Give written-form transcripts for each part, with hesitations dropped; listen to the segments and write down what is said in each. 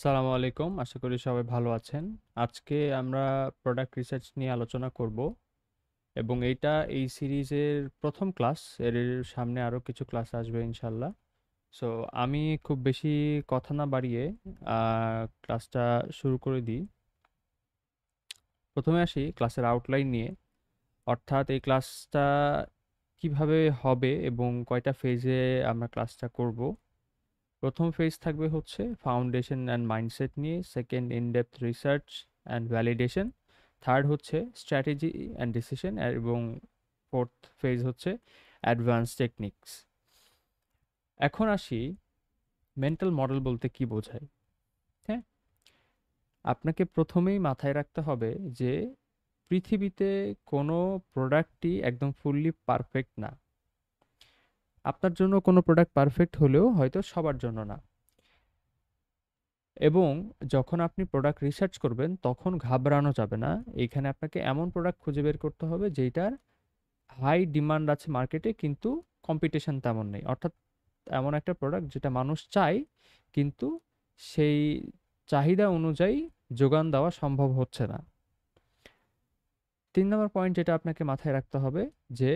সালামু আলাইকুম। আশা করি সবাই ভালো আছেন। আজকে আমরা প্রোডাক্ট রিসার্চ নিয়ে আলোচনা করব এবং এইটা এই সিরিজের প্রথম ক্লাস। এর সামনে আরো কিছু ক্লাস আসবে ইনশাল্লাহ। সো আমি খুব বেশি কথা না বাড়িয়ে ক্লাসটা শুরু করে দিই। প্রথমে আসি ক্লাসের আউটলাইন নিয়ে, অর্থাৎ এই ক্লাসটা কিভাবে হবে এবং কয়টা ফেজে আমরা ক্লাসটা করব। প্রথম ফেজ থাকবে হচ্ছে ফাউন্ডেশন অ্যান্ড মাইন্ডসেট নিয়ে, second in-depth research and validation, third হচ্ছে স্ট্র্যাটেজি অ্যান্ড ডিসিশন, এবং ফোর্থ ফেজ হচ্ছে অ্যাডভান্স টেকনিক্স। এখন আসি মেন্টাল মডেল বলতে কি বোঝায়। হ্যাঁ, আপনাকে প্রথমেই মাথায় রাখতে হবে যে পৃথিবীতে কোনো প্রোডাক্টই একদম ফুললি পারফেক্ট না। আপনার জন্য কোনো প্রোডাক্ট পারফেক্ট হলেও হয়তো সবার জন্য না। এবং যখন আপনি প্রোডাক্ট রিসার্চ করবেন তখন ঘাবড়ানো যাবে না। এইখানে আপনাকে এমন প্রোডাক্ট খুঁজে বের করতে হবে যেটার হাই ডিমান্ড আছে মার্কেটে, কিন্তু কম্পিটিশন তেমন নেই। অর্থাৎ এমন একটা প্রোডাক্ট যেটা মানুষ চায়, কিন্তু সেই চাহিদা অনুযায়ী যোগান দেওয়া সম্ভব হচ্ছে না। ৩ নম্বর পয়েন্ট যেটা আপনাকে মাথায় রাখতে হবে, যে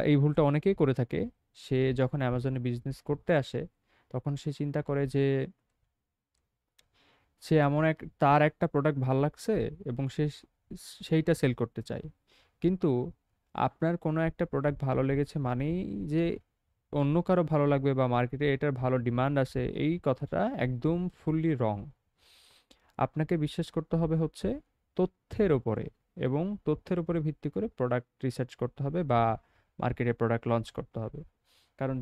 এই ভুলটা অনেকেই করে থাকে। সে যখন অ্যামাজনে বিজনেস করতে আসে তখন সে চিন্তা করে যে সে তার একটা প্রোডাক্ট ভাল লাগছে এবং সে সেইটা সেল করতে চায়। কিন্তু আপনার কোনো একটা প্রোডাক্ট ভালো লেগেছে মানেই যে অন্য কারো ভালো লাগবে বা মার্কেটে এটার ভালো ডিমান্ড আছে, এই কথাটা একদম ফুললি রং। আপনাকে বিশ্বাস করতে হবে হচ্ছে তথ্যের উপরে, এবং তথ্যের উপরে ভিত্তি করে প্রোডাক্ট রিসার্চ করতে হবে বা মার্কেটে প্রোডাক্ট লঞ্চ করতে হবে। কারণ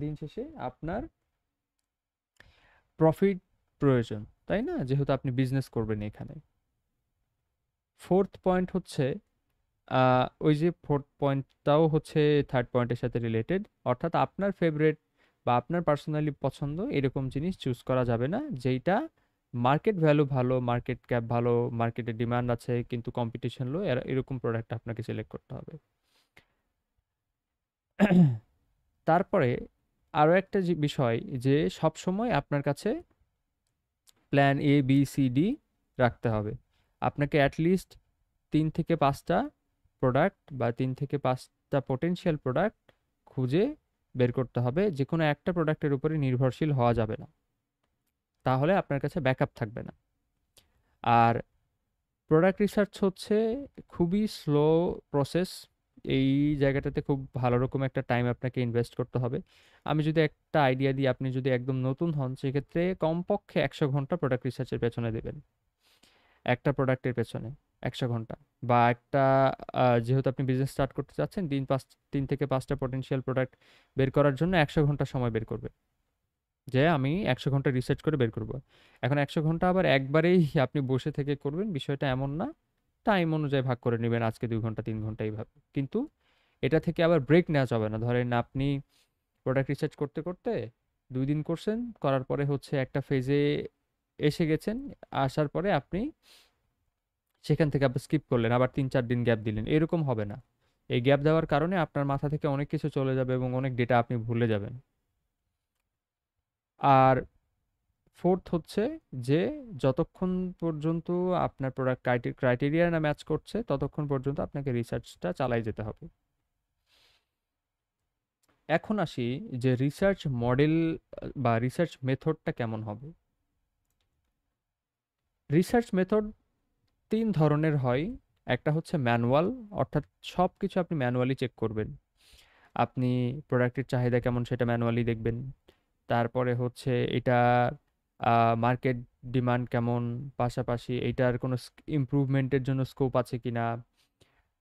দিন শেষে আপনার প্রফিট প্রয়োজন, তাই না? যেহেতু আপনি বিজনেস করবেন এখানে। ফোর্থ পয়েন্ট হচ্ছে, ওই যে ফোর্থ পয়েন্টটাও হচ্ছে থার্ড পয়েন্টের সাথে রিলেটেড। অর্থাৎ আপনার ফেভারিট বা আপনার পার্সোনালি পছন্দ এরকম জিনিস চুজ করা যাবে না, যেইটা মার্কেট ভ্যালু ভালো, মার্কেট ক্যাপ ভালো, মার্কেটে ডিমান্ড আছে কিন্তু কম্পিটিশন লো, এরকম প্রোডাক্ট আপনাকে সিলেক্ট করতে হবে। তারপরে আরও একটা বিষয়, যে সব সময় আপনার কাছে plan A B C D রাখতে হবে। আপনাকে অ্যাটলিস্ট 3 থেকে 5টা প্রোডাক্ট বা 3 থেকে 5টা পোটেনশিয়াল প্রোডাক্ট খুঁজে বের করতে হবে। যে কোনো একটা প্রোডাক্টের উপরে নির্ভরশীল হওয়া যাবে না, তাহলে আপনার কাছে ব্যাকআপ থাকবে না। আর প্রোডাক্ট রিসার্চ হচ্ছে খুবই স্লো প্রসেস। এই জায়গাটাতে খুব ভালো রকম একটা টাইম আপনাকে ইনভেস্ট করতে হবে। আমি যদি একটা আইডিয়া দিই, আপনি যদি একদম নতুন হন সেক্ষেত্রে কমপক্ষে 100 ঘন্টা প্রোডাক্ট রিসার্চের পেছনে দেবেন। একটা প্রোডাক্টের পেছনে 100 ঘন্টা। বা একটা যেহেতু আপনি বিজনেস স্টার্ট করতে চাচ্ছেন, 3 থেকে 5টা পটেনশিয়াল প্রোডাক্ট বের করার জন্য 100 ঘন্টা সময় বের করবে, যে আমি 100 ঘন্টা রিসার্চ করে বের করব। এখন 100 ঘন্টা আবার একবারেই আপনি বসে থেকে করবেন বিষয়টা এমন না। টাইম অনুযায়ী ভাগ করে নেবেন, আজকে 2 ঘন্টা 3 ঘন্টা এইভাবে। কিন্তু এটা থেকে আবার ব্রেক নেওয়া যাবে না। ধরেন আপনি প্রোডাক্ট রিসার্চ করতে করতে 2 দিন করছেন, করার পরে হচ্ছে একটা ফেজে এসে গেছেন, আসার পরে আপনি সেখান থেকে আবার স্কিপ করলেন, আবার 3-4 দিন গ্যাপ দিলেন, এরকম হবে না। এই গ্যাপ দেওয়ার কারণে আপনার মাথা থেকে অনেক কিছু চলে যাবে এবং অনেক ডেটা আপনি ভুলে যাবেন। আর ফোর্থ হচ্ছে যে যতক্ষণ পর্যন্ত আপনার প্রোডাক্ট ক্রাইটেরিয়া না ম্যাচ করছে ততক্ষণ পর্যন্ত আপনাকে রিসার্চটা চালাই যেতে হবে। এখন আসি যে রিসার্চ মডেল বা রিসার্চ মেথডটা কেমন হবে। রিসার্চ মেথড 3 ধরনের হয়। একটা হচ্ছে ম্যানুয়াল, অর্থাৎ সব কিছু আপনি ম্যানুয়ালি চেক করবেন। আপনি প্রোডাক্টের চাহিদা কেমন সেটা ম্যানুয়ালি দেখবেন। তারপরে হচ্ছে এটা মার্কেট ডিমান্ড কেমন, পাশাপাশি এইটার কোনো ইমপ্রুভমেন্টের জন্য স্কোপ আছে কিনা।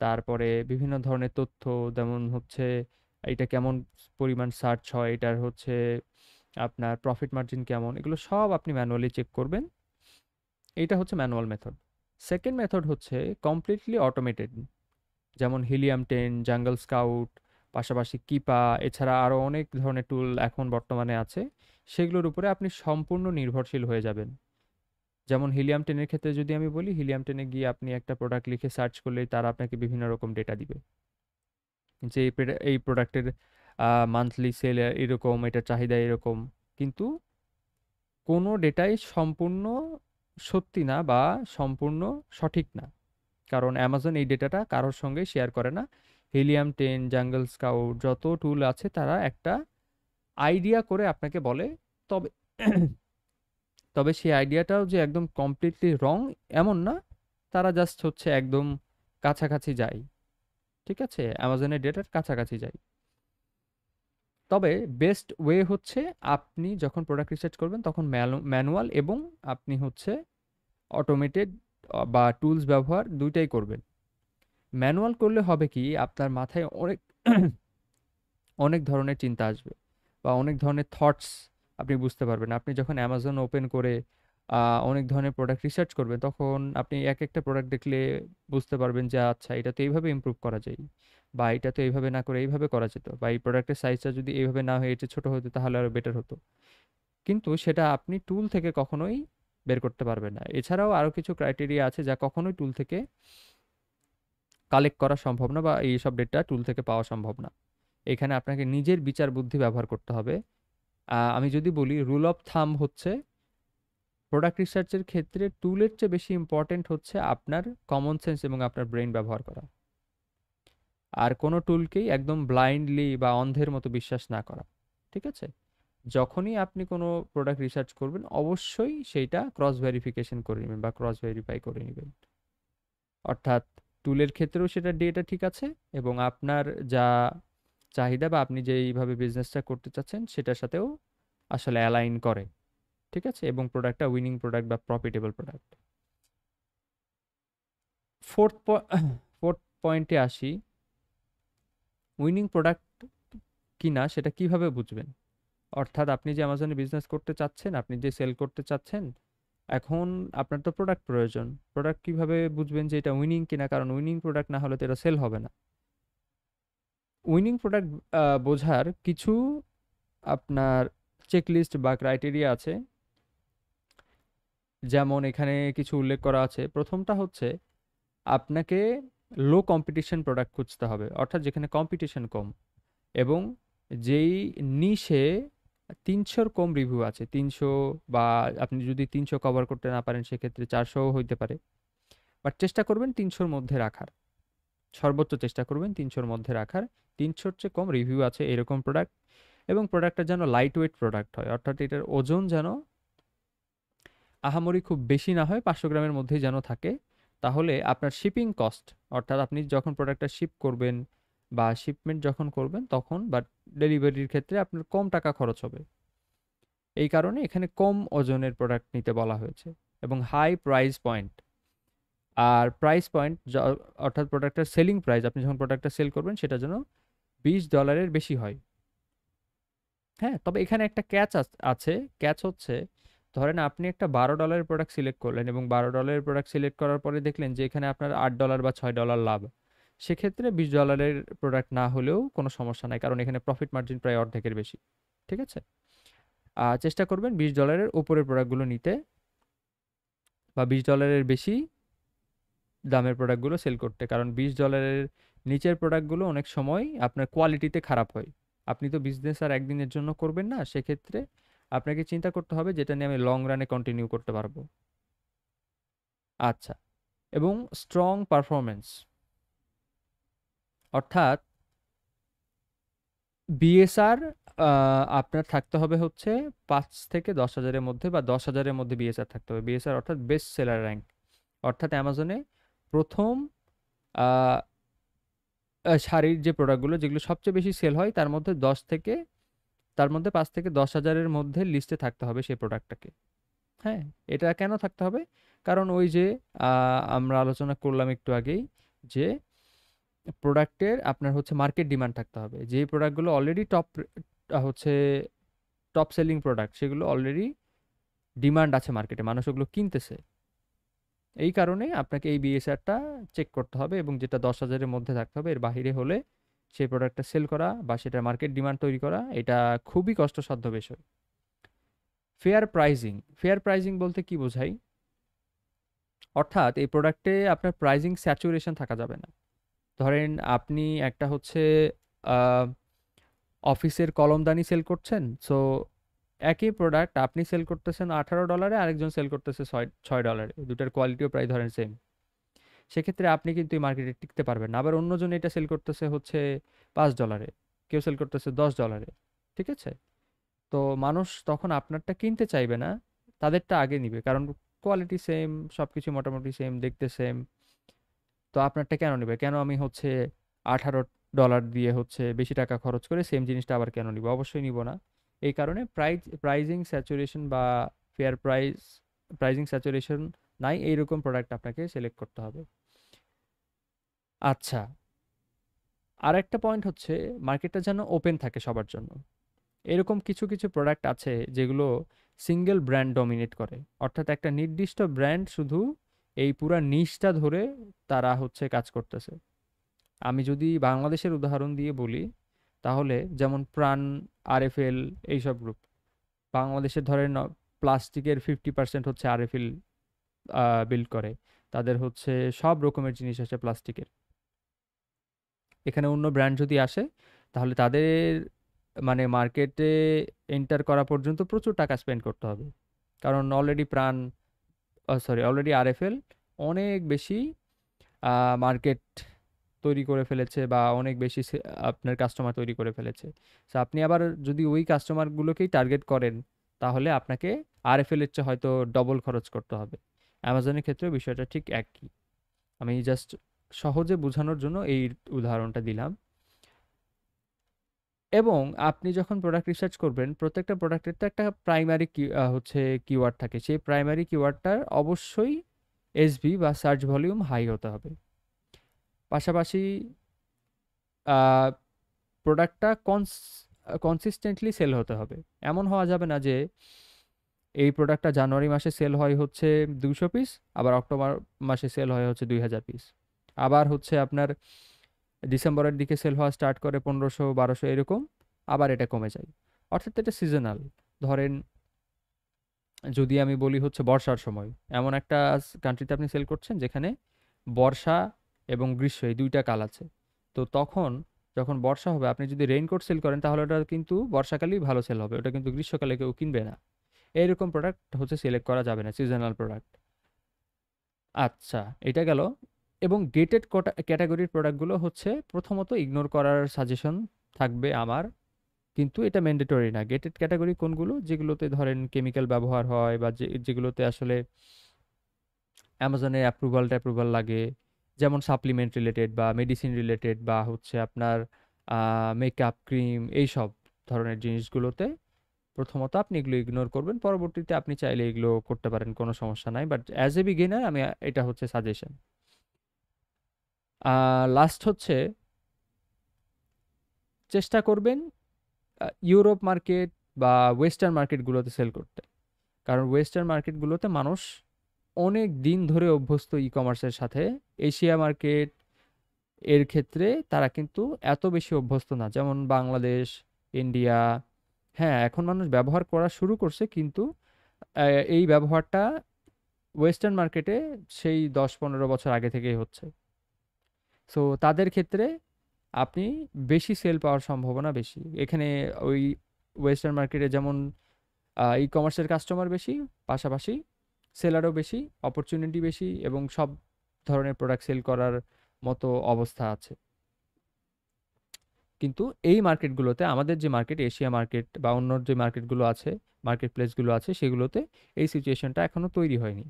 তারপরে বিভিন্ন ধরনের তথ্য, যেমন হচ্ছে এটা কেমন পরিমাণ সার্চ হয়, এটার হচ্ছে আপনার প্রফিট মার্জিন কেমন, এগুলো সব আপনি ম্যানুয়ালি চেক করবেন। এইটা হচ্ছে ম্যানুয়াল মেথড। সেকেন্ড মেথড হচ্ছে কমপ্লিটলি অটোমেটেড, যেমন হিলিয়াম 10, জাঙ্গল স্কাউট, পাশাপাশি কিপা, এছাড়া আরও অনেক ধরনের টুল এখন বর্তমানে আছে। সেগুলোর উপরে আপনি সম্পূর্ণ নির্ভরশীল হয়ে যাবেন। যেমন হিলিয়াম 10-এর ক্ষেত্রে যদি আমি বলি, হিলিয়াম 10-এ গিয়ে আপনি একটা প্রোডাক্ট লিখে সার্চ করলেই তারা আপনাকে বিভিন্ন রকম ডেটা দিবে, যে এই প্রোডাক্টের মান্থলি সেল এরকম, এটার চাহিদা এরকম। কিন্তু কোনো ডেটাই সম্পূর্ণ সত্যি না বা সম্পূর্ণ সঠিক না, কারণ অ্যামাজন এই ডেটাটা কারোর সঙ্গে শেয়ার করে না। হিলিয়াম 10, জাঙ্গল স্কাউট, যত টুল আছে তারা একটা আইডিয়া করে আপনাকে বলে। তবে তবে সেই আইডিয়াটাও যে একদম কমপ্লিটলি রং এমন না, তারা জাস্ট হচ্ছে একদম কাছাকাছি যায়। ঠিক আছে, অ্যামাজনের ডেটার কাছাকাছি যায়। তবে বেস্ট ওয়ে হচ্ছে আপনি যখন প্রোডাক্ট রিসার্চ করবেন তখন ম্যানুয়াল এবং আপনি হচ্ছে অটোমেটেড বা টুলস ব্যবহার দুইটাই করবেন। ম্যানুয়াল করলে হবে কি, আপনার মাথায় অনেক অনেক ধরনের চিন্তা আসবে বা অনেক ধরনের থটস আপনি বুঝতে পারবেন। আপনি যখন অ্যামাজন ওপেন করে অনেক ধরনের প্রোডাক্ট রিসার্চ করবেন, তখন আপনি এক একটা প্রোডাক্ট দেখলে বুঝতে পারবেন যে আচ্ছা এটা তো এইভাবে ইমপ্রুভ করা যায়, বা এটা তো এইভাবে না করে এইভাবে করা যেত, বা এই প্রোডাক্টের সাইজটা যদি এইভাবে না হয়ে এটা ছোট হতো তাহলে আরও বেটার হতো। কিন্তু সেটা আপনি টুল থেকে কখনোই বের করতে পারবেন না। এছাড়াও আরও কিছু ক্রাইটেরিয়া আছে যা কখনোই টুল থেকে কালেক্ট করা সম্ভব না, বা এই সব ডেটা টুল থেকে পাওয়া সম্ভব না। এখানে আপনাকে নিজের বিচার বুদ্ধি ব্যবহার করতে হবে। আমি যদি বলি রুল অফ থাম হচ্ছে, প্রোডাক্ট রিসার্চের ক্ষেত্রে টুলের চেয়ে বেশি ইম্পর্টেন্ট হচ্ছে আপনার কমন সেন্স এবং আপনার ব্রেন ব্যবহার করা। আর কোনো টুলকেই একদম ব্লাইন্ডলি বা অন্ধের মতো বিশ্বাস না করা। ঠিক আছে, যখনই আপনি কোনো প্রোডাক্ট রিসার্চ করবেন অবশ্যই সেইটা ক্রস ভেরিফিকেশন করে নেবেন বা ক্রস ভেরিফাই করে নেবেন। অর্থাৎ টুলের ক্ষেত্রেও সেটা ডেটা ঠিক আছে এবং আপনার যা চাহিদা বা আপনি যেইভাবে বিজনেসটা করতে চাচ্ছেন সেটার সাথেও আসলে অ্যালাইন করে। ঠিক আছে, এবং প্রোডাক্টটা উইনিং প্রোডাক্ট বা প্রফিটেবল প্রোডাক্ট। ফোর্থ ফোর্থ পয়েন্টে আসি, উইনিং প্রোডাক্ট কিনা সেটা কিভাবে বুঝবেন। অর্থাৎ আপনি যে অ্যামাজনে বিজনেস করতে চাচ্ছেন, আপনি যে সেল করতে চাচ্ছেন, এখন আপনার তো প্রোডাক্ট প্রয়োজন। প্রোডাক্ট কিভাবে বুঝবেন যে এটা উইনিং কিনা, কারণ উইনিং প্রোডাক্ট না হলে তো এটা সেল হবে না। উইনিং প্রোডাক্ট বোঝার কিছু আপনার চেকলিস্ট বা ক্রাইটেরিয়া আছে, যেমন এখানে কিছু উল্লেখ করা আছে। প্রথমটা হচ্ছে আপনাকে লো কম্পিটিশন প্রোডাক্ট খুঁজতে হবে, অর্থাৎ যেখানে কম্পিটিশন কম এবং যেই নিশে 300-র কম রিভিউ আছে। 300, বা আপনি যদি 300 কভার করতে না পারেন সেক্ষেত্রে 400ও হইতে পারে, বাট চেষ্টা করবেন 300-র মধ্যে রাখার। সর্বোচ্চ চেষ্টা করবেন 300-র মধ্যে রাখার। 300-র চেয়ে কম রিভিউ আছে এরকম প্রোডাক্ট, এবং প্রোডাক্টটা যেন লাইট ওয়েট প্রোডাক্ট হয়, অর্থাৎ এটার ওজন যেন আহামরি খুব বেশি না হয়, 500 গ্রামের মধ্যেই যেন থাকে। তাহলে আপনার শিপিং কস্ট, অর্থাৎ আপনি যখন প্রোডাক্টটা শিপ করবেন বা শিপমেন্ট যখন করবেন তখন বা ডেলিভারির ক্ষেত্রে আপনার কম টাকা খরচ হবে। এই কারণে এখানে কম ওজনের প্রোডাক্ট নিতে বলা হয়েছে। এবং হাই প্রাইস পয়েন্ট, আর প্রাইস পয়েন্ট অর্থাৎ প্রোডাক্টের সেলিং প্রাইস, আপনি যখন প্রোডাক্টটা সেল করবেন সেটা যেন $20 বেশি হয়। হ্যাঁ, তবে এখানে একটা ক্যাচ আছে। ক্যাচ হচ্ছে, ধরেন আপনি একটা $12 প্রোডাক্ট সিলেক্ট করলেন এবং $12 প্রোডাক্ট সিলেক্ট করার পরে দেখলেন যে এখানে আপনার $8 বা $6 লাভ। সেক্ষেত্রে $20 প্রোডাক্ট না হলেও কোনো সমস্যা নাই, কারণ এখানে প্রফিট মার্জিন প্রায় অর্ধেকের বেশি। ঠিক আছে, চেষ্টা করবেন $20 উপরের প্রোডাক্টগুলো নিতে, বা $20 বেশি দামের প্রোডাক্টগুলো সেল করতে, কারণ $20 নিচের প্রোডাক্টগুলো অনেক সময় আপনার কোয়ালিটিতে খারাপ হয়। আপনি তো বিজনেস আর একদিনের জন্য করবেন না, সেক্ষেত্রে আপনাকে চিন্তা করতে হবে যেটা নিয়ে আমি লং রানে কন্টিনিউ করতে পারবো। আচ্ছা, এবং স্ট্রং পারফরমেন্স, অর্থাৎ বিএসআর আপনার থাকতে হবে হচ্ছে 5 থেকে 10 হাজারের মধ্যে, বা 10 হাজারের মধ্যে বিএসআর থাকতে হবে। বিএসআর অর্থাৎ বেস্ট সেলার র্যাঙ্ক, অর্থাৎ অ্যামাজনে প্রথম আহ, সারির যে প্রোডাক্টগুলো যেগুলো সবচেয়ে বেশি সেল হয় তার মধ্যে 5 থেকে 10 হাজারের মধ্যে লিস্টে থাকতে হবে সেই প্রোডাক্টটাকে। হ্যাঁ, এটা কেন থাকতে হবে, কারণ ওই যে আমরা আলোচনা করলাম একটু আগেই যে প্রোডাক্টের আপনার হচ্ছে মার্কেট ডিমান্ড থাকতে হবে। যেই প্রোডাক্টগুলো অলরেডি হচ্ছে টপ সেলিং প্রোডাক্ট, সেগুলো অলরেডি ডিমান্ড আছে মার্কেটে, মানুষ ওগুলো কিনতেছে। এই কারণে আপনাকে এই বিএসআরটা চেক করতে হবে, এবং যেটা 10 হাজারের মধ্যে থাকতে হবে। এর বাইরে হলে সেই প্রোডাক্টটা সেল করা বা সেটার মার্কেট ডিমান্ড তৈরি করা এটা খুবই কষ্টসাধ্য বিষয়। ফেয়ার প্রাইজিং, ফেয়ার প্রাইজিং বলতে কি বোঝাই, অর্থাৎ এই প্রোডাক্টে আপনার প্রাইজিং স্যাচুরেশন থাকা যাবে না। ধরেন আপনি একটা হচ্ছে অফিসের কলমদানি সেল করছেন, সো একই প্রোডাক্ট আপনি সেল করতেছেন $18, আরেকজন সেল করতেছে $6, দুটার কোয়ালিটিও প্রায় ধরেন সেম। সেক্ষেত্রে আপনি কিন্তু এই মার্কেটে টিকতে পারবেন না। আবার অন্যজন এটা সেল করতেছে হচ্ছে $5, কেউ সেল করতেছে $10, ঠিক আছে? তো মানুষ তখন আপনারটা কিনতে চাইবে না, তাদেরটা আগে নিবে, কারণ কোয়ালিটি সেম, সবকিছু মোটামুটি সেম, দেখতে সেম। তো আপনারটা কেন নেবে? কেন আমি হচ্ছে $18 দিয়ে হচ্ছে বেশি টাকা খরচ করে সেম জিনিসটা আবার কেন নিব? অবশ্যই নিব না। এই কারণে প্রাইজিং স্যাচুরেশন বা ফেয়ার প্রাইজিং স্যাচুরেশন নাই এইরকম প্রোডাক্ট আপনাকে সিলেক্ট করতে হবে। আচ্ছা, আর একটা পয়েন্ট হচ্ছে মার্কেটটা যেন ওপেন থাকে সবার জন্য। এরকম কিছু কিছু প্রোডাক্ট আছে যেগুলো সিঙ্গেল ব্র্যান্ড ডমিনেট করে, অর্থাৎ একটা নির্দিষ্ট ব্র্যান্ড শুধু এই পুরা নিশটা ধরে তারা হচ্ছে কাজ করতেছে। আমি যদি বাংলাদেশের উদাহরণ দিয়ে বলি, তাহলে যেমন প্রাণ, আরএফএল, এইসব গ্রুপ বাংলাদেশের ধরেন প্লাস্টিকের 50% হচ্ছে আরএফএল বিল্ড করে। তাদের হচ্ছে সব রকমের জিনিস আছে প্লাস্টিকের। এখানে অন্য ব্র্যান্ড যদি আসে, তাহলে তাদের মানে মার্কেটে এন্টার করা পর্যন্ত প্রচুর টাকা স্পেন্ড করতে হবে, কারণ অলরেডি আরএফএল অনেক বেশি মার্কেট তৈরি করে ফেলেছে বা অনেক বেশি আপনার কাস্টমার তৈরি করে ফেলেছে। সো আপনি আবার যদি ওই কাস্টমারগুলোকেই টার্গেট করেন, তাহলে আপনাকে আরএফএল এর চেয়ে হয়তো ডবল খরচ করতে হবে। অ্যামাজনের ক্ষেত্রেও বিষয়টা ঠিক একই। আমি জাস্ট সহজে বোঝানোর জন্য এই উদাহরণটা দিলাম। এবং আপনি যখন প্রোডাক্ট রিসার্চ করবেন, প্রত্যেকটা প্রোডাক্টের তো একটা প্রাইমারি হচ্ছে কিওয়ার্ড থাকে। সেই প্রাইমারি কিওয়ার্ডটার অবশ্যই এসভি বা সার্চ ভলিউম হাই হতে হবে। পাশাপাশি প্রোডাক্টটা কনসিস্টেন্টলি সেল হতে হবে। এমন হওয়া যাবে না যে এই প্রোডাক্টটা জানুয়ারি মাসে সেল হয় হচ্ছে 200 পিস, আবার অক্টোবর মাসে সেল হয় হচ্ছে 2000 পিস, আবার হচ্ছে আপনার ডিসেম্বরের দিকে সেল হওয়া স্টার্ট করে 1500 1200 এরকম, আবার এটা কমে যায়। অর্থাৎ এটা সিজনাল। ধরেন যদি আমি বলি হচ্ছে বর্ষার সময়, এমন একটা কান্ট্রিতে আপনি সেল করছেন যেখানে বর্ষা এবং গ্রীষ্ম এই দুইটা কাল আছে। তো তখন যখন বর্ষা হবে, আপনি যদি রেইনকোট সেল করেন, তাহলে ওটা কিন্তু বর্ষাকালেই ভালো সেল হবে, ওটা কিন্তু গ্রীষ্মকালে কেউ কিনবে না। এইরকম প্রোডাক্ট হচ্ছে সিলেক্ট করা যাবে না, সিজনাল প্রোডাক্ট। আচ্ছা, এটা গেল। এবং গেটেড ক্যাটাগরির প্রোডাক্টগুলো হচ্ছে প্রথমত ইগনোর করার সাজেশন থাকবে আমার, কিন্তু এটা ম্যান্ডেটরি না। গেটেড ক্যাটাগরি কোনগুলো? যেগুলোতে ধরেন কেমিক্যাল ব্যবহার হয় বা যেগুলোতে আসলে অ্যামাজনের অ্যাপ্রুভাল লাগে, যেমন সাপ্লিমেন্ট রিলেটেড বা মেডিসিন রিলেটেড বা হচ্ছে আপনার মেকআপ, ক্রিম, এইসব ধরনের জিনিসগুলোতে প্রথমত আপনি এগুলো ইগনোর করবেন। পরবর্তীতে আপনি চাইলে এগুলো করতে পারেন, কোনো সমস্যা নাই, বাট অ্যাজ এ বিগিনার আমি এটা হচ্ছে সাজেশন। লাস্ট হচ্ছে চেষ্টা করবেন ইউরোপ মার্কেট বা ওয়েস্টার্ন মার্কেটগুলোতে সেল করতে, কারণ ওয়েস্টার্ন মার্কেটগুলোতে মানুষ অনেক দিন ধরে অভ্যস্ত ই কমার্সের সাথে। এশিয়া মার্কেট এর ক্ষেত্রে তারা কিন্তু এত বেশি অভ্যস্ত না, যেমন বাংলাদেশ, ইন্ডিয়া। হ্যাঁ, এখন মানুষ ব্যবহার করা শুরু করছে, কিন্তু এই ব্যবহারটা ওয়েস্টার্ন মার্কেটে সেই 10-15 বছর আগে থেকেই হচ্ছে। সো তাদের ক্ষেত্রে আপনি বেশি সেল পাওয়ার সম্ভাবনা বেশি এখানে। ওই ওয়েস্টার্ন মার্কেটে যেমন ই কমার্সের কাস্টমার বেশি, পাশাপাশি সেলারও বেশি, অপরচুনিটি বেশি, এবং সব ধরনের প্রোডাক্ট সেল করার মতো অবস্থা আছে। কিন্তু এই মার্কেটগুলোতে, আমাদের যে মার্কেট, এশিয়া মার্কেট বা অন্য যে মার্কেটগুলো আছে, মার্কেট প্লেসগুলো আছে, সেগুলোতে এই সিচুয়েশনটা এখনো তৈরি হয়নি।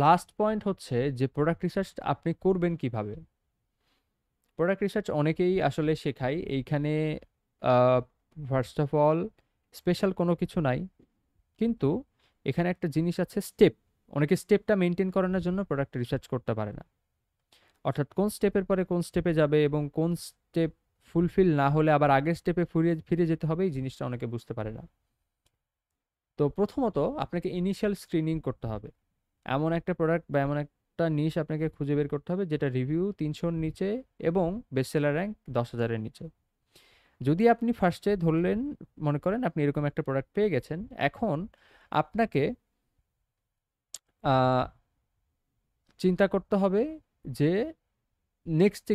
লাস্ট পয়েন্ট হচ্ছে যে প্রোডাক্ট রিসার্চ আপনি করবেন কিভাবে। প্রোডাক্ট রিসার্চ অনেকেই আসলে শেখায় এইখানে। ফার্স্ট অফ অল, স্পেশাল কোনো কিছু নাই, কিন্তু এখানে একটা জিনিস আছে, স্টেপ। অনেকে স্টেপটা মেনটেন করানোর জন্য প্রোডাক্ট রিসার্চ করতে পারে না, অর্থাৎ কোন স্টেপের পরে কোন স্টেপে যাবে এবং কোন স্টেপ ফুলফিল না হলে আবার আগের স্টেপে ফিরে ফিরে যেতে হবে, এই জিনিসটা অনেকে বুঝতে পারে না। তো প্রথমত আপনাকে ইনিশিয়াল স্ক্রিনিং করতে হবে। এমন একটা প্রোডাক্ট বা এমন একটা নিশ আপনাকে খুঁজে বের করতে হবে যেটা রিভিউ 300-র নিচে এবং বেস্টসেলার র্যাঙ্ক 10,000-এর নিচে। যদি আপনি ফার্স্টে ধরলেন, মনে করেন আপনি এরকম একটা প্রোডাক্ট পেয়ে গেছেন, এখন আপনাকে আহ, চিন্তা করতে হবে যে নেক্সটে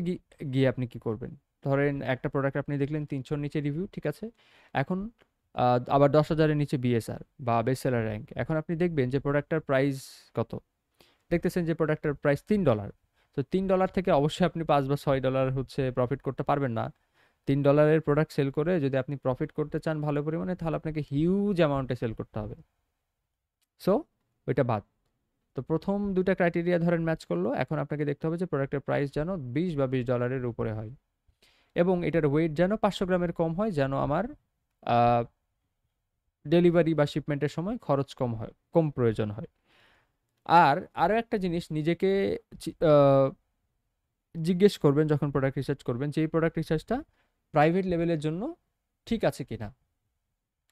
গিয়ে আপনি কি করবেন। ধরেন একটা প্রোডাক্ট আপনি দেখলেন 300-র নিচে রিভিউ, ঠিক আছে? এখন আবার 10,000-এর নিচে বিএসআর বা বেস্ট সেলার র্যাঙ্ক। এখন আপনি দেখবেন যে প্রোডাক্টটার প্রাইস কত, দেখতেছেন যে প্রোডাক্টের প্রাইস $3। তো $3 থেকে অবশ্যই আপনি $5 বা $6 হচ্ছে প্রফিট করতে পারবেন না। $3-এর প্রোডাক্ট সেল করে যদি আপনি প্রফিট করতে চান ভালো পরিমাণে, তাহলে আপনাকে হিউজ অ্যামাউন্টে সেল করতে হবে। সো ওইটা বাদ। তো প্রথম দুইটা ক্রাইটেরিয়া ধরেন ম্যাচ করলো, এখন আপনাকে দেখতে হবে যে প্রোডাক্টের প্রাইস যেন 20 বা $20-এর উপরে হয়, এবং এটার ওয়েট যেন 500 গ্রামের কম হয়, যেন আমার ডেলিভারি বা শিপমেন্টের সময় খরচ কম হয়, কম প্রয়োজন হয়। আর আরও একটা জিনিস নিজেকে জিজ্ঞেস করবেন যখন প্রোডাক্ট রিসার্চ করবেন, যে এই প্রোডাক্ট রিসার্চটা প্রাইভেট লেভেলের জন্য ঠিক আছে কিনা।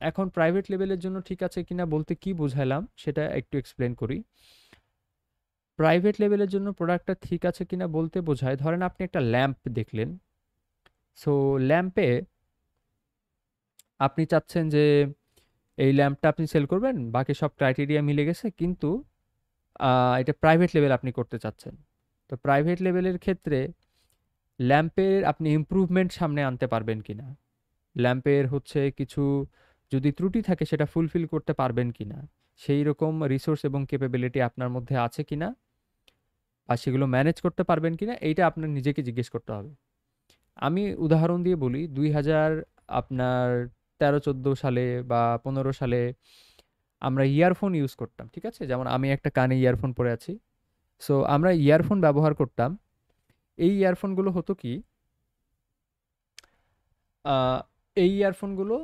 এখন প্রাইভেট লেভেলের জন্য ঠিক আছে কিনা বলতে কি বুঝাইলাম সেটা একটু এক্সপ্লেন করি। প্রাইভেট লেভেলের জন্য প্রোডাক্টটা ঠিক আছে কিনা বলতে বোঝায়, ধরেন আপনি একটা ল্যাম্প দেখলেন, সো ল্যাম্পে আপনি চাচ্ছেন যে এই ল্যাম্পটা আপনি সেল করবেন, বাকি সব ক্রাইটেরিয়া মিলে গেছে, কিন্তু এটা প্রাইভেট লেভেল আপনি করতে চাচ্ছেন। তো প্রাইভেট লেভেলের ক্ষেত্রে ল্যাম্পের আপনি ইমপ্রুভমেন্ট সামনে আনতে পারবেন কিনা, ল্যাম্পের হচ্ছে কিছু যদি ত্রুটি থাকে সেটা ফুলফিল করতে পারবেন কিনা, সেই রকম রিসোর্স এবং ক্যাপাবিলিটি আপনার মধ্যে আছে কিনা, আর সেগুলো ম্যানেজ করতে পারবেন কিনা, এইটা আপনার নিজেকে জিজ্ঞেস করতে হবে। আমি উদাহরণ দিয়ে বলি, 2000 আপনার 13-14 সালে বা 15 সালে আমরা ইয়ারফোন ইউজ করতাম, ঠিক আছে? যেমন আমি একটা কানে ইয়ারফোন পরে আছি। সো আমরা ইয়ারফোন ব্যবহার করতাম। এই ইয়ারফোনগুলো হতো কি, আহ, এই ইয়ারফোনগুলো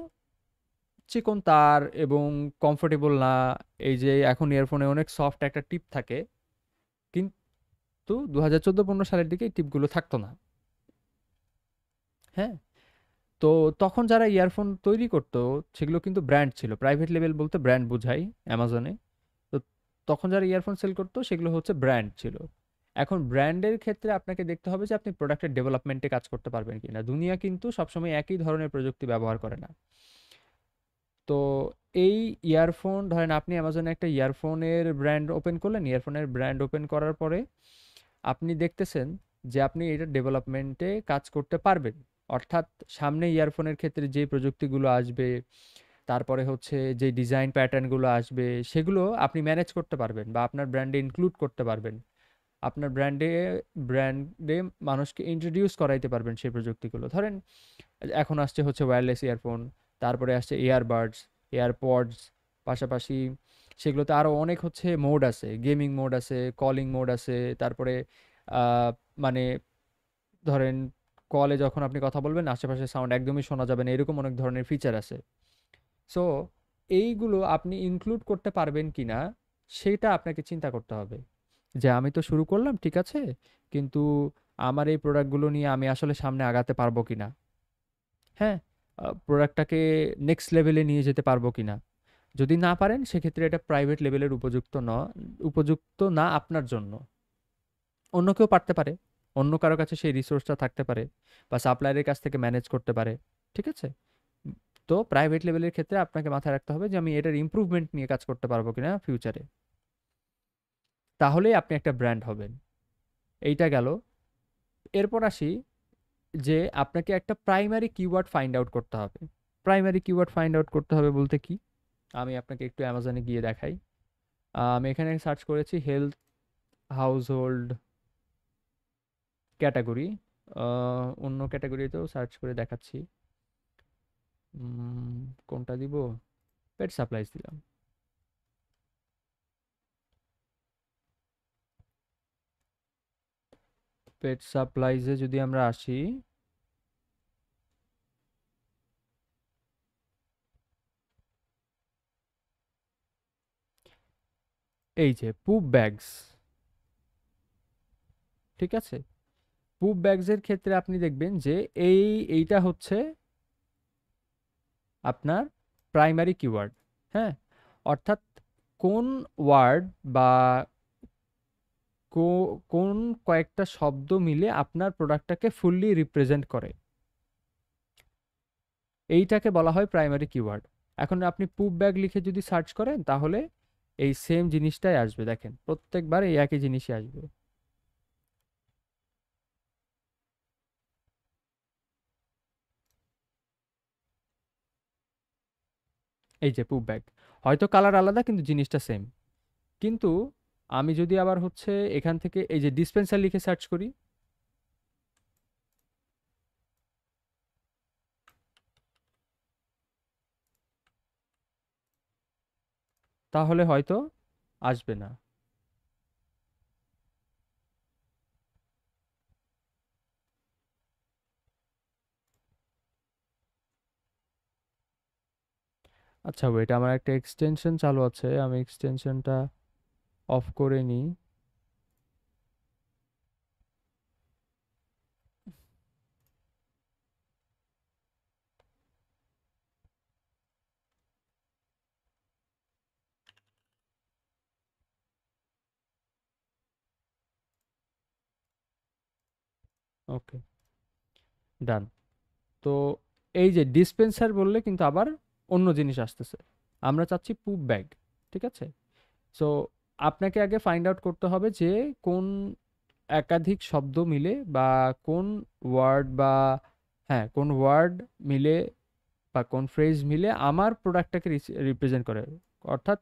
চিকন তার এবং কমফোর্টেবল না। এই যে এখন ইয়ারফোনে অনেক সফট একটা টিপ থাকে, কিন্তু 2014-15 সালের দিকে এই টিপগুলো থাকতো না। হ্যাঁ, তো তখন যারা ইয়ারফোন তৈরি করতো সেগুলো কিন্তু ব্র্যান্ড ছিল, প্রাইভেট লেভেল বলতে ব্র্যান্ড বোঝাই অ্যামাজনে। তো তখন যারা ইয়ারফোন সেল করতো সেগুলো হচ্ছে ব্র্যান্ড ছিল। এখন ব্র্যান্ডের ক্ষেত্রে আপনাকে দেখতে হবে যে আপনি প্রোডাক্টের ডেভেলপমেন্টে কাজ করতে পারবেন কিনা। দুনিয়া কিন্তু সবসময় একই ধরনের প্রযুক্তি ব্যবহার করে না। তো এই ইয়ারফোন ধরেন আপনি অ্যামাজনে একটা ইয়ারফোনের ব্র্যান্ড ওপেন করলেন, ইয়ারফোনের ব্র্যান্ড ওপেন করার পরে আপনি দেখতেছেন যে আপনি এটা ডেভেলপমেন্টে কাজ করতে পারবেন। অর্থাৎ সামনে ইয়ারফোনের ক্ষেত্রে যে প্রযুক্তিগুলো আসবে, তারপরে হচ্ছে যে ডিজাইন প্যাটার্নগুলো আসবে, সেগুলো আপনি ম্যানেজ করতে পারবেন বা আপনার ব্র্যান্ডে ইনক্লুড করতে পারবেন। আপনার ব্র্যান্ডে মানুষকে ইন্ট্রোডিউস করাইতে পারবেন সেই প্রযুক্তিগুলো। ধরেন এখন আসছে হচ্ছে ওয়্যারলেস ইয়ারফোন, তারপরে আসছে এয়ারবাডস, এয়ারপডস, পাশাপাশি সেগুলোতে আরও অনেক হচ্ছে মোড আছে, গেমিং মোড আছে, কলিং মোড আছে, তারপরে আহ, মানে ধরেন কলে যখন আপনি কথা বলবেন আশেপাশে সাউন্ড একদমই শোনা যাবে না, এরকম অনেক ধরনের ফিচার আছে। সো এইগুলো আপনি ইনক্লুড করতে পারবেন কিনা সেটা আপনাকে চিন্তা করতে হবে, যে আমি তো শুরু করলাম ঠিক আছে, কিন্তু আমার এই প্রোডাক্টগুলো নিয়ে আমি আসলে সামনে আগাতে পারবো কিনা। হ্যাঁ, প্রোডাক্টটাকে নেক্সট লেভেলে নিয়ে যেতে পারবো কিনা। যদি না পারেন সেক্ষেত্রে এটা প্রাইভেট লেভেলের উপযুক্ত না আপনার জন্য। অন্য কেউ পারতে পারে, অন্য কারো কাছে সেই রিসোর্সটা থাকতে পারে, বা সাপ্লায়ারের কাছ থেকে ম্যানেজ করতে পারে, ঠিক আছে? উম, তো প্রাইভেট লেভেলের ক্ষেত্রে আপনাকে মাথায় রাখতে হবে যে আমি এটার ইমপ্রুভমেন্ট নিয়ে কাজ করতে পারবো কিনা ফিউচারে, তাহলেই আপনি একটা ব্র্যান্ড হবেন। এইটা গেল। এরপর আসি যে আপনাকে একটা প্রাইমারি কিওয়ার্ড ফাইন্ড আউট করতে হবে। প্রাইমারি কিওয়ার্ড ফাইন্ড আউট করতে হবে বলতে কি, আমি আপনাকে একটু অ্যামাজনে গিয়ে দেখাই। আমি এখানে সার্চ করেছি হেলথ হাউসহোল্ড ক্যাটাগরি, অন্য ক্যাটাগরিতেও সার্চ করে দেখাচ্ছি। কোনটা দিব, পেট সাপ্লাইজ দিলাম। পেট সাপ্লাইজে যদি আমরা আসি, এই যে পুপ ব্যাগস, ঠিক আছে? পুপ ব্যাগসের ক্ষেত্রে আপনি দেখবেন যে এইটা হচ্ছে আপনার প্রাইমারি কিওয়ার্ড। হ্যাঁ, অর্থাৎ কোন ওয়ার্ড বা কোন কয়েকটা শব্দ মিলে আপনার প্রোডাক্টটাকে ফুললি রিপ্রেজেন্ট করে, এইটাকে বলা হয় প্রাইমারি কিওয়ার্ড। এখন আপনি পুপ ব্যাগ লিখে যদি সার্চ করেন তাহলে এই সেম জিনিসটাই আসবে, দেখেন প্রত্যেকবার এই একই জিনিসই আসবে। এই যে পুপ ব্যাগ, হয়তো কালার আলাদা কিন্তু জিনিসটা সেম। কিন্তু আমি যদি আবার হচ্ছে এখান থেকে এই যে ডিসপেন্সার লিখে সার্চ করি, তাহলে হয়তো আসবে না। আচ্ছা ওয়েট, আমার একটা এক্সটেনশন চালু আছে, আমি এক্সটেনশনটা অফ করে নিই। ওকে, ডান। তো এই যে ডিসপেন্সার বললে কিন্তু আবার অন্য জিনিস আসতেছে, আমরা চাচ্ছি পুপ ব্যাগ, ঠিক আছে? সো আপনাকে আগে ফাইন্ড আউট করতে হবে যে কোন একাধিক শব্দ মিলে বা কোন ওয়ার্ড বা হ্যাঁ কোন ওয়ার্ড মিলে বা কোন ফ্রেজ মিলে আমার প্রোডাক্টটাকে রিপ্রেজেন্ট করে, অর্থাৎ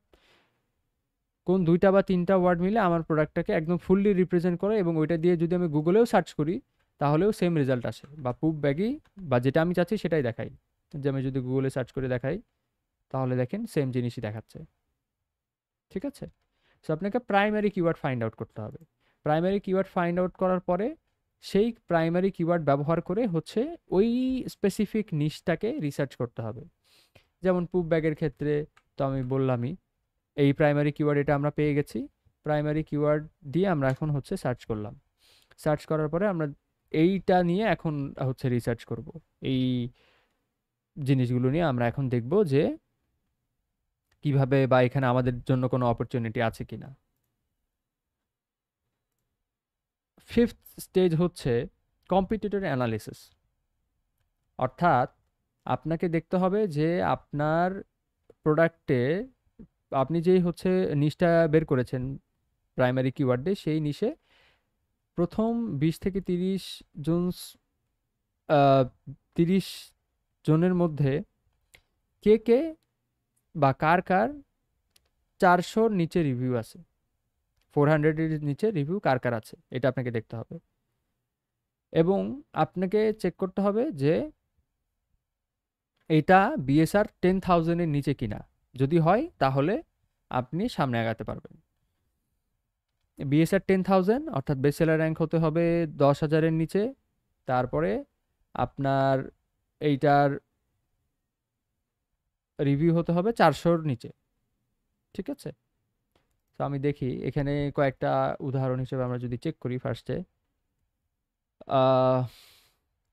কোন দুইটা বা তিনটা ওয়ার্ড মিলে আমার প্রোডাক্টটাকে একদম ফুললি রিপ্রেজেন্ট করে, এবং ওইটা দিয়ে যদি আমি গুগলেও সার্চ করি তাহলেও সেম রেজাল্ট আসে, বা পুপ ব্যাগই বা যেটা আমি চাচ্ছি সেটাই দেখাই। যে আমি যদি গুগলে সার্চ করে দেখাই তাহলে দেখেন সেম জিনিসই দেখাচ্ছে, ঠিক আছে? সো আপনাকে প্রাইমারি কিওয়ার্ড ফাইন্ড আউট করতে হবে। প্রাইমারি কিওয়ার্ড ফাইন্ড আউট করার পরে সেই প্রাইমারি কিওয়ার্ড ব্যবহার করে হচ্ছে ওই স্পেসিফিক নিশটাকে রিসার্চ করতে হবে। যেমন পুপ ব্যাগের ক্ষেত্রে তো আমি বললামই, এই প্রাইমারি কিওয়ার্ড এটা আমরা পেয়ে গেছি। প্রাইমারি কিওয়ার্ড দিয়ে আমরা এখন হচ্ছে সার্চ করলাম। সার্চ করার পরে আমরা এইটা নিয়ে এখন হচ্ছে রিসার্চ করব। এই জিনিসগুলো নিয়ে আমরা এখন দেখব যে কিভাবে বা এখানে আমাদের জন্য কোনো অপরচুনিটি আছে কিনা। ফিফথ স্টেজ হচ্ছে কম্পিটিটর অ্যানালিসিস, অর্থাৎ আপনাকে দেখতে হবে যে আপনার প্রোডাক্টে আপনি যেই হচ্ছে নিশটা বের করেছেন প্রাইমারি কিওয়ার্ডে, সেই নিশে প্রথম 20 থেকে 30 জন 30 জনের মধ্যে কে কে বা কার কার 400-র নিচে রিভিউ আছে, 400-এর নিচে রিভিউ কার কার আছে, এটা আপনাকে দেখতে হবে। এবং আপনাকে চেক করতে হবে যে এটা বিএসআর 10,000-এর নিচে কিনা। যদি হয় তাহলে আপনি সামনে আগাতে পারবেন। বিএসআর 10,000 অর্থাৎ বেস্ট সেলার র্যাঙ্ক হতে হবে 10,000-এর নিচে। তারপরে আপনার এইটার রিভিউ হতে হবে 400-র নিচে, ঠিক আছে? তো আমি দেখি এখানে কয়েকটা উদাহরণ হিসেবে আমরা যদি চেক করি ফার্স্টে,